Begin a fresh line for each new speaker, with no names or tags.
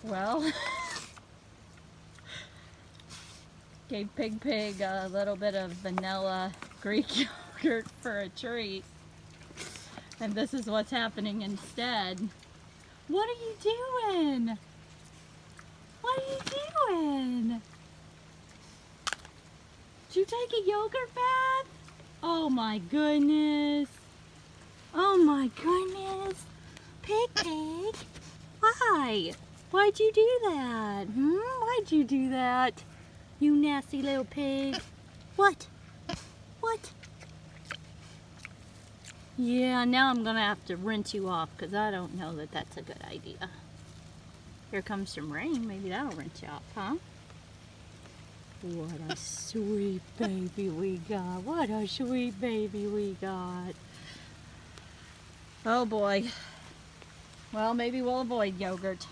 Well, gave Pig a little bit of vanilla Greek yogurt for a treat. And this is what's happening instead. What are you doing? What are you doing? Did you take a yogurt bath? Oh my goodness. Oh my goodness. Pig. Why? Why'd you do that? Why'd you do that? You nasty little pig. What? What? Yeah, now I'm gonna have to rinse you off because I don't know that that's a good idea. Here comes some rain. Maybe that'll rinse you off, huh? What a sweet baby we got. What a sweet baby we got. Oh boy. Well, maybe we'll avoid yogurt.